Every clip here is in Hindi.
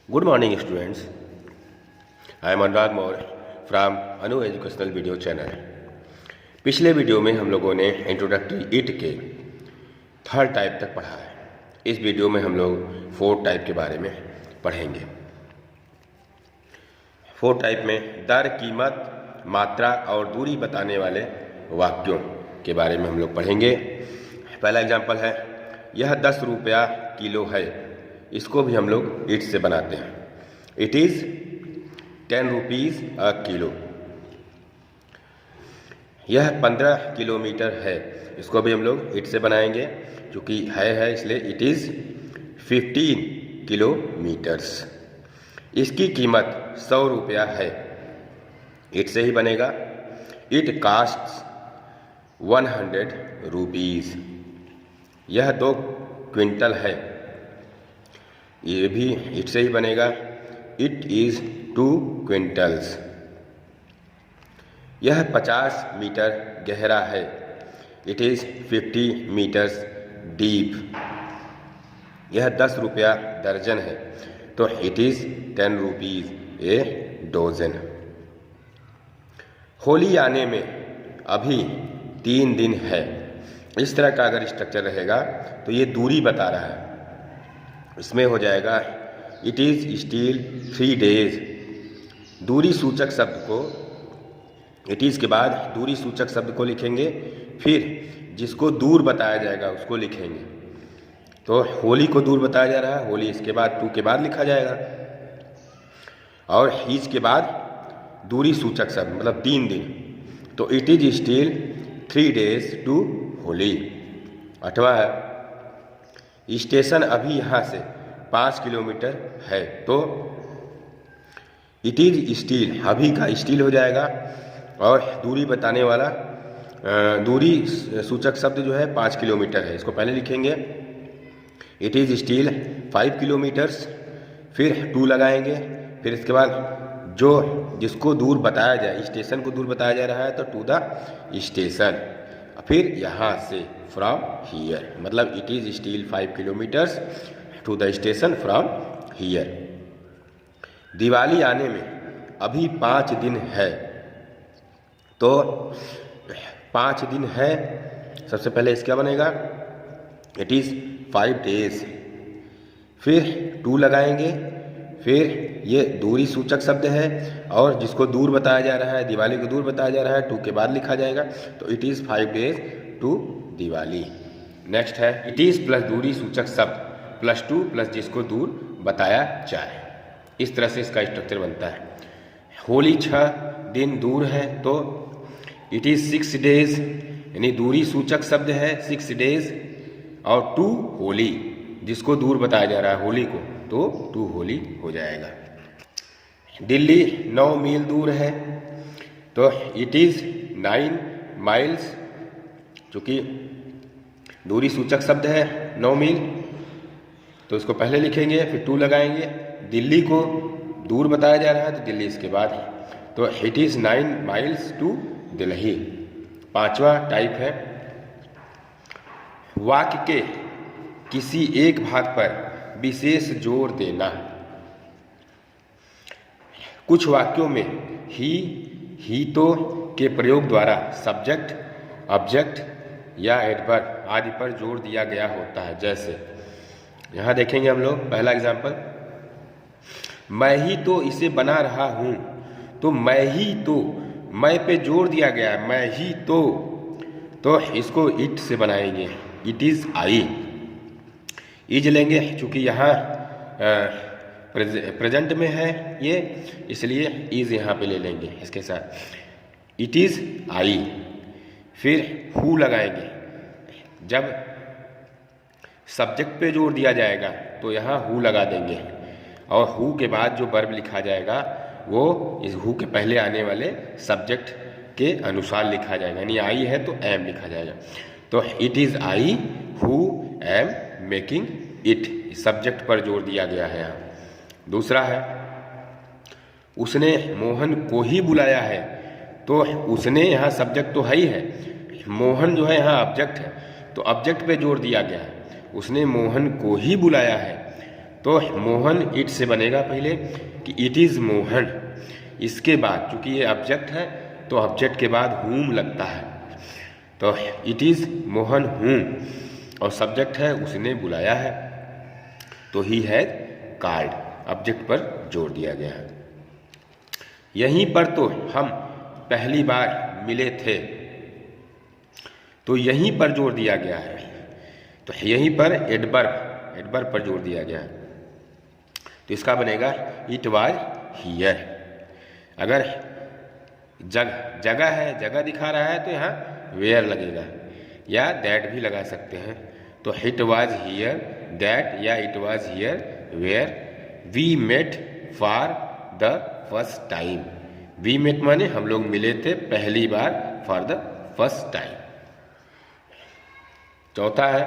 Good morning, students. I am Anurag Maur from Anu educational video channel. पिछले वीडियो में हम लोगों ने इंट्रोडक्टरी इट के थर्ड टाइप तक पढ़ा है। इस वीडियो में हम लोग फोर्थ टाइप के बारे में पढ़ेंगे। फोर्थ टाइप में दर, कीमत, मात्रा और दूरी बताने वाले वाक्यों के बारे में हम लोग पढ़ेंगे। पहला एग्जाम्पल है, यह 10 रुपया किलो है। इसको भी हम लोग इट से बनाते हैं। It is 10 rupees a kilo. यह 15 किलोमीटर है। इसको भी हम लोग इट से बनाएंगे, क्योंकि है इसलिए इट इज़ 15 किलोमीटर्स। इसकी कीमत 100 रुपया है। इट से ही बनेगा। It castes 100 rupees. यह 2 क्विंटल है। ये भी इट से ही बनेगा। It is 2 quintals. यह 50 मीटर गहरा है। It is 50 metres deep. यह 10 रुपया दर्जन है, तो it is 10 rupees a dozen. Holi आने में अभी 3 दिन है। इस तरह का अगर स्ट्रक्चर रहेगा तो ये दूरी बता रहा है। इसमें हो जाएगा इट इज़ स्टिल 3 डेज। दूरी सूचक शब्द को, इट इज़ के बाद दूरी सूचक शब्द को लिखेंगे, फिर जिसको दूर बताया जाएगा उसको लिखेंगे। तो होली को दूर बताया जा रहा है, होली इसके बाद टू के बाद लिखा जाएगा, और ईज के बाद दूरी सूचक शब्द मतलब 3 दिन। तो it is still 3 days to Holi. 8वां है, स्टेशन अभी यहाँ से 5 किलोमीटर है। तो इट इज़ स्टिल, अभी का स्टिल हो जाएगा, और दूरी बताने वाला दूरी सूचक शब्द जो है 5 किलोमीटर है। इसको पहले लिखेंगे। इट इज़ स्टिल 5 किलोमीटर्स, फिर 2 लगाएंगे, फिर इसके बाद जिसको दूर बताया जाए, स्टेशन को दूर बताया जा रहा है तो टू द स्टेशन, फिर यहाँ से फ्रॉम हियर, मतलब it is still 5 kilometres to the station from here. Diwali आने में अभी 5 दिन है। तो 5 दिन है, सबसे पहले इसका बनेगा इट इज़ 5 डेज, फिर 2 लगाएंगे, फिर ये दूरी सूचक शब्द है और जिसको दूर बताया जा रहा है, दिवाली को दूर बताया जा रहा है, 2 के बाद लिखा जाएगा। तो it is 5 days to Diwali. Next है, इट इज़ प्लस दूरी सूचक शब्द प्लस 2 प्लस जिसको दूर बताया जाए। इस तरह से इसका स्ट्रक्चर बनता है। होली 6 दिन दूर है, तो इट इज़ 6 डेज, यानी दूरी सूचक शब्द है 6 डेज, और 2 होली, जिसको दूर बताया जा रहा है होली को, तो 2 होली हो जाएगा। दिल्ली 9 मील दूर है, तो इट इज़ 9 माइल्स, चूँकि दूरी सूचक शब्द है 9 मील, तो इसको पहले लिखेंगे, फिर 2 लगाएंगे। दिल्ली को दूर बताया जा रहा है, तो दिल्ली इसके बाद है, तो it is 9 miles to Delhi. 5वां टाइप है, वाक्य के किसी एक भाग पर विशेष जोर देना। कुछ वाक्यों में ही तो के प्रयोग द्वारा सब्जेक्ट, ऑब्जेक्ट या एडवर्ब आदि पर जोर दिया गया होता है। जैसे यहाँ देखेंगे हम लोग, पहला एग्जाम्पल, मैं ही तो इसे बना रहा हूँ। तो मैं ही तो, मैं पे जोर दिया गया है, मैं ही तो इसको इट से बनाएंगे। It is I. इज लेंगे, चूँकि यहाँ प्रेजेंट में है ये, इसलिए इज यहाँ पे ले लेंगे इसके साथ। इट इज़ आई। फिर हु लगाएंगे। जब सब्जेक्ट पे जोर दिया जाएगा तो यहाँ हु लगा देंगे, और हु के बाद जो वर्ब लिखा जाएगा वो इस हु के पहले आने वाले सब्जेक्ट के अनुसार लिखा जाएगा, यानी आई है तो एम लिखा जाएगा। तो it is I who am making it, subject पर जोर दिया गया है यहाँ। दूसरा है, उसने मोहन को ही बुलाया है। तो उसने यहाँ सब्जेक्ट तो है ही है, मोहन जो है यहाँ ऑब्जेक्ट है, तो ऑब्जेक्ट पे जोर दिया गया है। उसने मोहन को ही बुलाया है, तो मोहन इट से बनेगा पहले कि इट इज़ मोहन। इसके बाद चूंकि ये ऑब्जेक्ट है तो ऑब्जेक्ट के बाद whom लगता है, तो इट इज़ मोहन whom, और सब्जेक्ट है उसने बुलाया है तो ही हैज कॉल्ड, ऑब्जेक्ट पर जोर दिया गया है। यहीं पर तो हम पहली बार मिले थे, तो यहीं पर जोर दिया गया है, तो यहीं पर एडवर्ब पर जोर दिया गया है, तो इसका बनेगा इट वाज हियर। अगर जगह है, जगह दिखा रहा है तो यहाँ वेयर लगेगा, या दैट भी लगा सकते हैं। तो इट वाज हियर दैट, या it was here where we met for the first time. We met माने हम लोग मिले थे पहली बार, फॉर द फर्स्ट टाइम। चौथा है,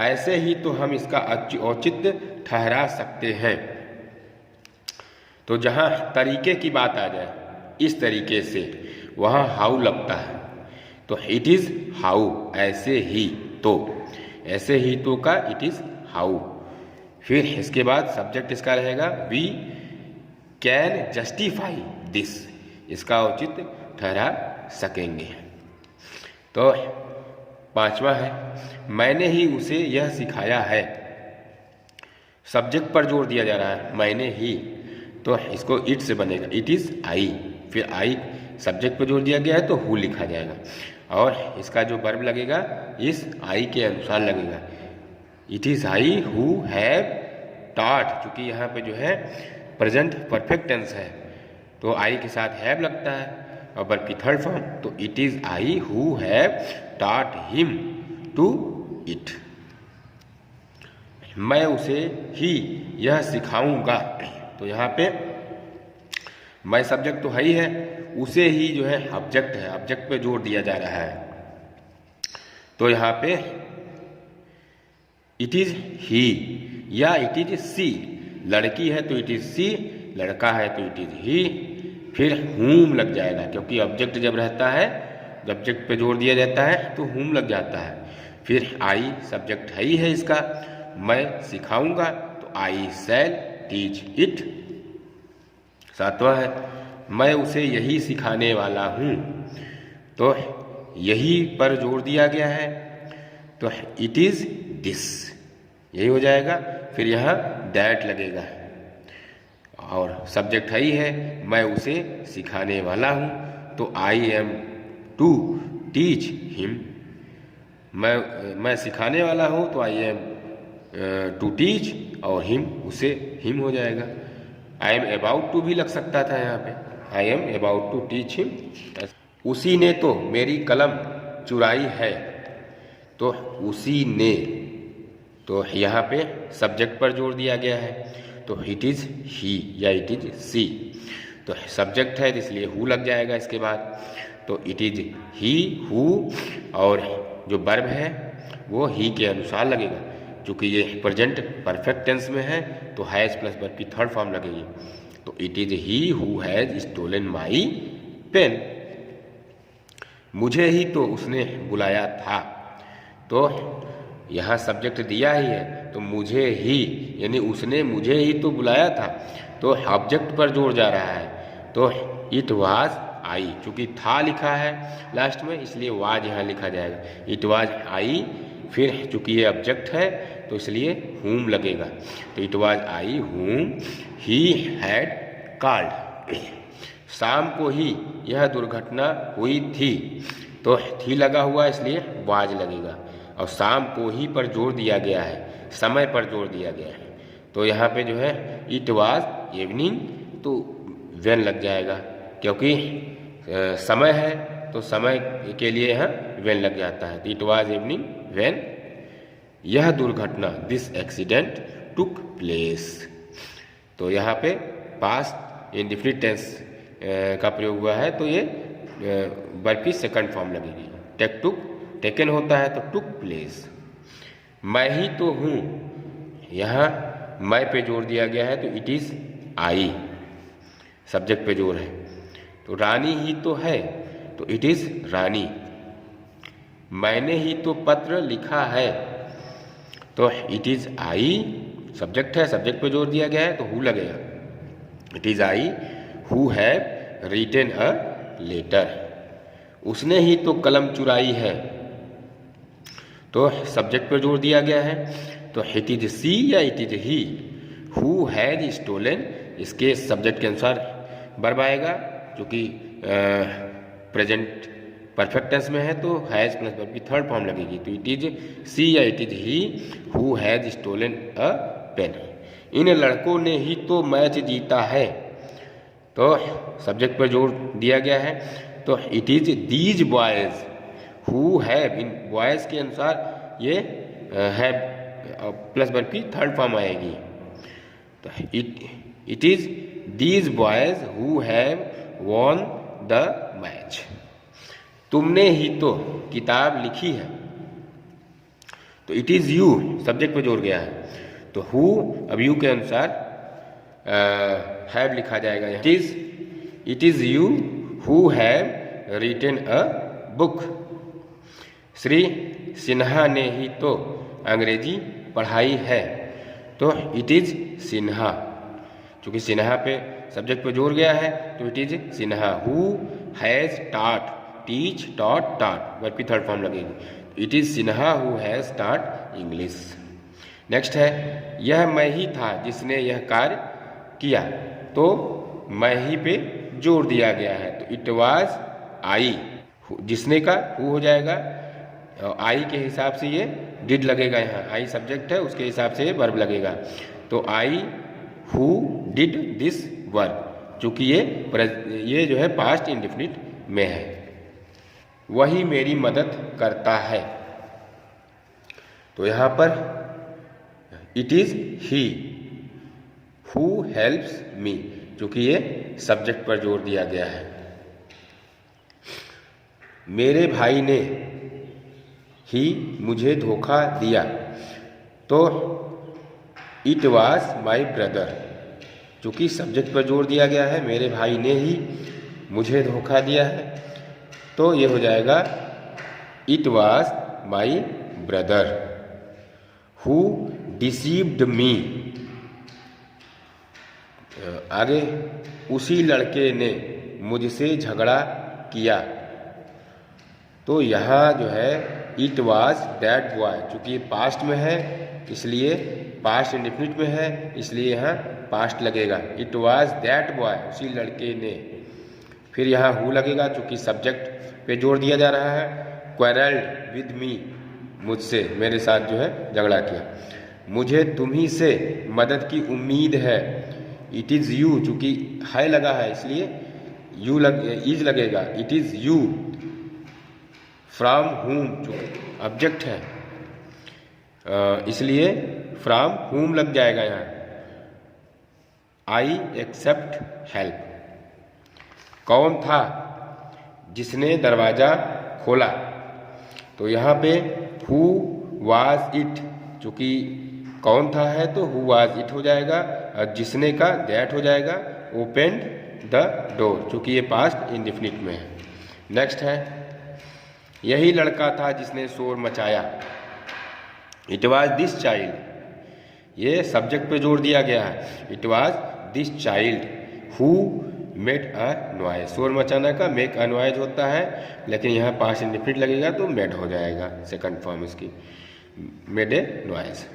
ऐसे ही तो हम इसका औचित्य ठहरा सकते हैं। तो जहाँ तरीके की बात आ जाए इस तरीके से, वहाँ हाउ लगता है, तो इट इज़ हाउ, ऐसे ही तो, ऐसे ही तो का इट इज़ हाउ। फिर इसके बाद सब्जेक्ट इसका रहेगा वी कैन जस्टिफाई दिस, इसका औचित्य ठहरा सकेंगे। तो पांचवा है, मैंने ही उसे यह सिखाया है। सब्जेक्ट पर जोर दिया जा रहा है, मैंने ही, तो इसको इट से बनेगा इट इज़ आई। फिर आई सब्जेक्ट पर जोर दिया गया है तो हु लिखा जाएगा, और इसका जो वर्ब लगेगा इस आई के अनुसार लगेगा। It is I who have taught, चूँकि यहाँ पे जो है प्रेजेंट परफेक्ट टेंस है तो आई के साथ हैव लगता है, और वर्ब की थर्ड फॉर्म, तो it is I who have taught him to it. मैं उसे ही यह सिखाऊंगा, तो यहाँ पे मैं सब्जेक्ट तो है ही है, उसे ही जो है ऑब्जेक्ट है, ऑब्जेक्ट पे जोर दिया जा रहा है। तो यहाँ पे इट इज ही या इट इज सी, लड़की है तो इट इज सी, लड़का है तो इट इज ही। फिर whom लग जाएगा, क्योंकि ऑब्जेक्ट जब रहता है, जब ऑब्जेक्ट पे जोर दिया जाता है तो whom लग जाता है। फिर आई सब्जेक्ट है ही है इसका, मैं सिखाऊंगा तो आई शैल टीच इट। सातवां है, मैं उसे यही सिखाने वाला हूँ, तो यही पर जोर दिया गया है तो इट इज़ दिस, यही हो जाएगा। फिर यहाँ दैट लगेगा, और सब्जेक्ट है ही है, मैं उसे सिखाने वाला हूँ तो I am to teach him. मैं सिखाने वाला हूँ तो आई एम टू टीच, और हिम उसे हिम हो जाएगा। आई एम अबाउट टू भी लग सकता था यहाँ पे, I am about to teach him. उसी ने तो मेरी कलम चुराई है, तो उसी ने, तो यहाँ पे सब्जेक्ट पर जोर दिया गया है तो इट इज़ ही या इट इज़ सी। तो सब्जेक्ट है इसलिए हु लग जाएगा इसके बाद, तो इट इज़ ही हु, और जो वर्ब है वो ही के अनुसार लगेगा। चूँकि ये प्रेजेंट परफेक्ट टेंस में है तो हैज़ प्लस वर्ब की थर्ड फॉर्म लगेगी, तो it is he who has stolen my pen. मुझे ही तो उसने बुलाया था, तो यहाँ सब्जेक्ट दिया ही है तो मुझे ही, यानी उसने मुझे ही तो बुलाया था, तो ऑब्जेक्ट पर जोर जा रहा है, तो इट वाज आई, चूँकि था लिखा है लास्ट में इसलिए वाज यहाँ लिखा जाएगा, इट वाज आई। फिर चूँकि ये ऑब्जेक्ट है तो इसलिए whom लगेगा, तो it was I whom he had called. शाम को ही यह दुर्घटना हुई थी, तो थी लगा हुआ इसलिए वाज लगेगा, और शाम को ही पर जोर दिया गया है, समय पर जोर दिया गया है, तो यहाँ पे जो है इट वाज इवनिंग, तो वेन लग जाएगा, क्योंकि समय है तो समय के लिए यहाँ वेन लग जाता है, तो इट वाज इवनिंग वेन यह दुर्घटना, दिस एक्सीडेंट टुक प्लेस। तो यहाँ पे पास्ट इंडेफिनिट टेंस का प्रयोग हुआ है, तो ये वर्ब की सेकंड फॉर्म लगेगी। टेक टुक, टेकन होता है तो टुक प्लेस। मैं ही तो हूँ, यहाँ मैं पे जोर दिया गया है तो इट इज़ आई, सब्जेक्ट पे जोर है। तो रानी ही तो है तो इट इज़ रानी। मैंने ही तो पत्र लिखा है, तो इट इज़ आई सब्जेक्ट है, सब्जेक्ट पे जोर दिया गया है तो हु लगेगा। It is I who have written a letter. उसने ही तो कलम चुराई है, तो सब्जेक्ट पे जोर दिया गया है, तो इट इज सी या it is he. Who has stolen, इसके सब्जेक्ट के अनुसार वर्ब आएगा, जो कि प्रेजेंट परफेक्ट टेंस में है तो हैज प्लस वर्ब की थर्ड फॉर्म लगेगी, तो इट इज सी या it is he who has stolen a pen. इन लड़कों ने ही तो मैच जीता है, तो सब्जेक्ट पर जोर दिया गया है, तो it is these boys who have. In boys के अनुसार ये हैव प्लस वर्ब की थर्ड फॉर्म आएगी, तो it is these boys who have won the match. तुमने ही तो किताब लिखी है, तो इट इज यू सब्जेक्ट पे जोर गया है, तो हु अब यू के अनुसार हैव लिखा जाएगा। It is you who have written a book. Shri Sinha ने ही तो अंग्रेजी पढ़ाई है, तो इट इज सिन्हा। चूंकि सिन्हा पे सब्जेक्ट पे जोर गया है तो it is Sinha. Who has taught, teach taught taught verb की थर्ड फॉर्म लगेगी, it is Sinha who has taught English. Next है यह मैं ही था जिसने यह कार्य किया, तो मैं ही पे जोर दिया गया है, तो इट वाज आई। जिसने का हु हो जाएगा, आई के हिसाब से ये डिड लगेगा, यहाँ आई सब्जेक्ट है उसके हिसाब से ये वर्ब लगेगा, तो I who did this work, चूंकि ये जो है पास्ट इंडेफिनिट में है। वही मेरी मदद करता है, तो यहाँ पर it is he who helps me, चूंकि ये सब्जेक्ट पर जोर दिया गया है। मेरे भाई ने ही मुझे धोखा दिया, तो इट वॉज माई ब्रदर। चूंकि सब्जेक्ट पर जोर दिया गया है, मेरे भाई ने ही मुझे धोखा दिया है, तो ये हो जाएगा it was my brother. Who deceived me, आगे उसी लड़के ने मुझसे झगड़ा किया, तो यहाँ जो है इट वॉज दैट बॉय, चूँकि पास्ट में है इसलिए पास्ट इंडेफिनिट में है इसलिए यहाँ पास्ट लगेगा। इट वॉज दैट बॉय, उसी लड़के ने। फिर यहाँ हु लगेगा, चूँकि सब्जेक्ट पे जोर दिया जा रहा है। क्वेरल्ड विद मी, मुझसे, मेरे साथ जो है झगड़ा किया। मुझे तुम्ही से मदद की उम्मीद है, इट इज़ यू, चूँकि है लगा है इसलिए यू इज लगेगा, इट इज़ यू। फ्रॉम हुम, चूँकि ऑब्जेक्ट है इसलिए फ्रॉम हुम लग जाएगा यहाँ। I accept help. कौन था जिसने दरवाज़ा खोला, तो यहाँ पे हु वाज इट, चूँकि कौन था है तो हु वाज इट हो जाएगा, और जिसने का दैट हो जाएगा। ओपेंड द डोर, चूँकि ये पास्ट इंडेफिनिट में है। नेक्स्ट है यही लड़का था जिसने शोर मचाया, इट वाज दिस चाइल्ड। ये सब्जेक्ट पे जोर दिया गया है, it was this child who made a noise. शोर मचाना का मेक अ नॉइज होता है, लेकिन यहाँ पास्ट इंडेफिनिट लगेगा तो मेड हो जाएगा सेकंड फॉर्म इसकी, मेड ए नॉइज।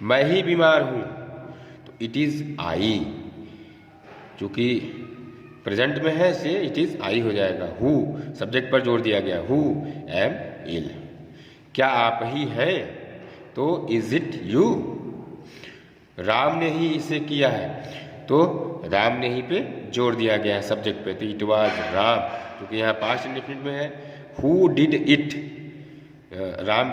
मैं ही बीमार हूँ, तो इट इज़ आई, चूँकि प्रेजेंट में है से इट इज़ आई हो जाएगा। हु सब्जेक्ट पर जोर दिया गया, हु एम इल। क्या आप ही हैं, तो इज इट यू। राम ने ही इसे किया है, तो राम ने ही पे जोर दिया गया है सब्जेक्ट पे, तो इट वाज राम, क्योंकि यहाँ पास्ट इंडेफिनिट में है। Who did it, Ram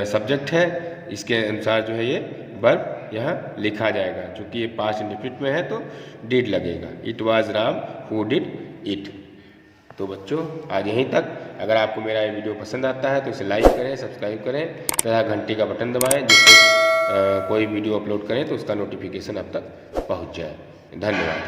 subject है, इसके अनुसार जो है ये वर्ब यहाँ लिखा जाएगा, क्योंकि ये पास्ट इंडेफिनिट में है तो डिड लगेगा। It was Ram who did it. तो बच्चों आज यहीं तक। अगर आपको मेरा ये वीडियो पसंद आता है तो इसे लाइक करें, सब्सक्राइब करें तथा घंटी का बटन दबाएं, जिससे कोई वीडियो अपलोड करें तो उसका नोटिफिकेशन आप तक पहुंच जाए। धन्यवाद।